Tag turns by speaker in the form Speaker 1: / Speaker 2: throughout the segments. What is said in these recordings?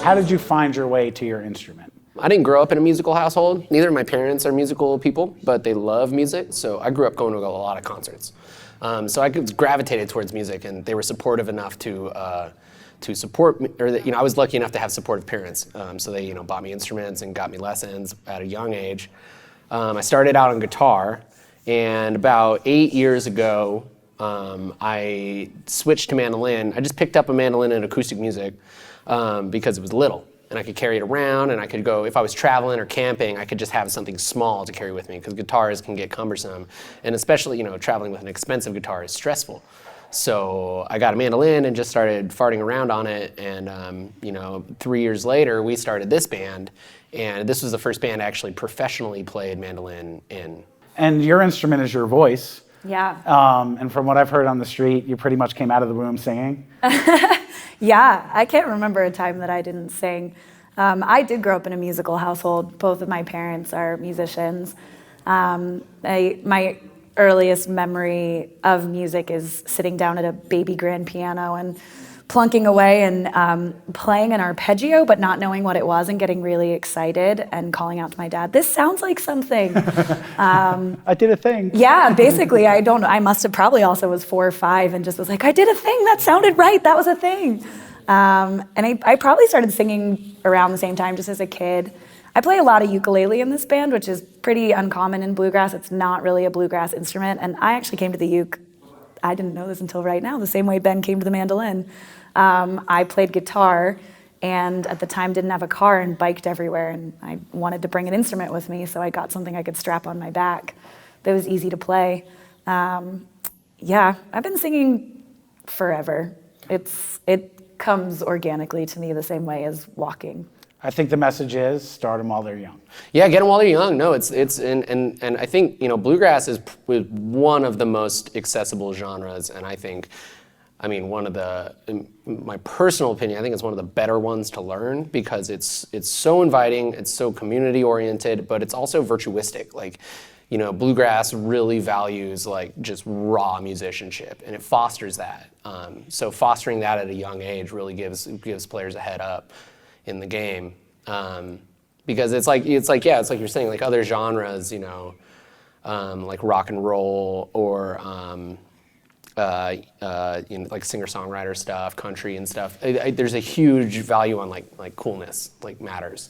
Speaker 1: How did you find your way to your instrument?
Speaker 2: I didn't grow up in a musical household. Neither of my parents are musical people, but they love music. So I grew up going to a lot of concerts. So I gravitated towards music, and they were supportive enough to support me, or I was lucky enough to have supportive parents. So they bought me instruments and got me lessons at a young age. I started out on guitar, and about 8 years ago, I switched to mandolin. I just picked up a mandolin in acoustic music because it was little, and I could carry it around, and I could go, if I was traveling or camping, I could just have something small to carry with me, because guitars can get cumbersome, and especially, traveling with an expensive guitar is stressful. So I got a mandolin and just started farting around on it, and 3 years later, we started this band, and this was the first band I actually professionally played mandolin in.
Speaker 1: And your instrument is your voice.
Speaker 3: Yeah.
Speaker 1: And from what I've heard on the street, you pretty much came out of the womb singing.
Speaker 3: Yeah, I can't remember a time that I didn't sing. I did grow up in a musical household. Both of my parents are musicians. My earliest memory of music is sitting down at a baby grand piano and plunking away and playing an arpeggio, but not knowing what it was and getting really excited and calling out to my dad, "This sounds like something."
Speaker 1: I did a thing.
Speaker 3: Yeah, basically, I must have probably also was 4 or 5 and just was like, "I did a thing, that sounded right, that was a thing." And I probably started singing around the same time, just as a kid. I play a lot of ukulele in this band, which is pretty uncommon in bluegrass. It's not really a bluegrass instrument, and I actually came to the uke, I didn't know this until right now, the same way Ben came to the mandolin. I played guitar, and at the time didn't have a car and biked everywhere, and I wanted to bring an instrument with me, so I got something I could strap on my back that was easy to play. Yeah, I've been singing forever. It comes organically to me the same way as walking.
Speaker 1: I think the message is start them while they're young.
Speaker 2: Yeah, get them while they're young. No, and I think bluegrass is one of the most accessible genres, and I think, one of the, in my personal opinion, I think it's one of the better ones to learn, because it's so inviting, it's so community oriented, but it's also virtuistic. Like, bluegrass really values just raw musicianship, and it fosters that. So fostering that at a young age really gives players a head up in the game, because it's like you're saying, like other genres, like rock and roll or like singer-songwriter stuff, country and stuff. There's a huge value on like coolness, like matters.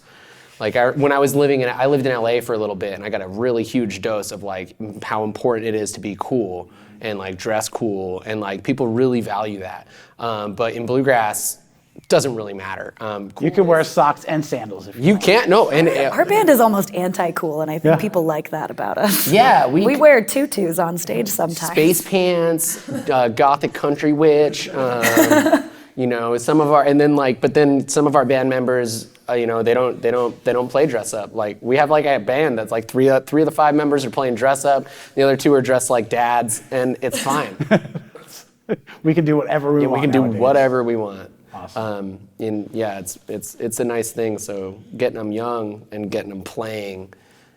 Speaker 2: Like when I lived in LA for a little bit, and I got a really huge dose of like how important it is to be cool and like dress cool, and like people really value that. But in bluegrass, it doesn't really matter.
Speaker 1: You can wear socks and sandals if you want.
Speaker 2: Can't, no. And
Speaker 3: our band is almost anti-cool, and I think people like that about us.
Speaker 2: Yeah,
Speaker 3: we wear tutus on stage sometimes.
Speaker 2: Space pants, gothic country witch. Some of our, and then but then some of our band members, they don't play dress up. Like we have like a band that's like three of the 5 members are playing dress up. The other 2 are dressed like dads, and it's fine.
Speaker 1: We can do whatever we want.
Speaker 2: We can do whatever we want.
Speaker 1: Awesome.
Speaker 2: It's a nice thing. So getting them young and getting them playing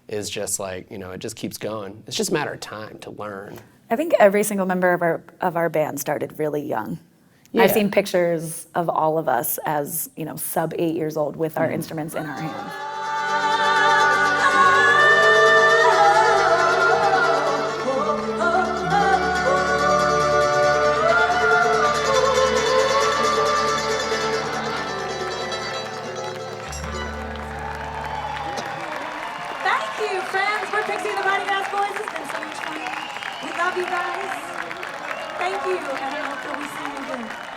Speaker 2: is just it just keeps going. It's just a matter of time to learn.
Speaker 3: I think every single member of our band started really young. Yeah. I've seen pictures of all of us as sub 8 years old with our instruments in our hands.
Speaker 4: Thank you, friends. We're Pixie and the Mighty Mouse Boys. It's been so much fun. We love you guys. Thank you, and I hope that we see you again.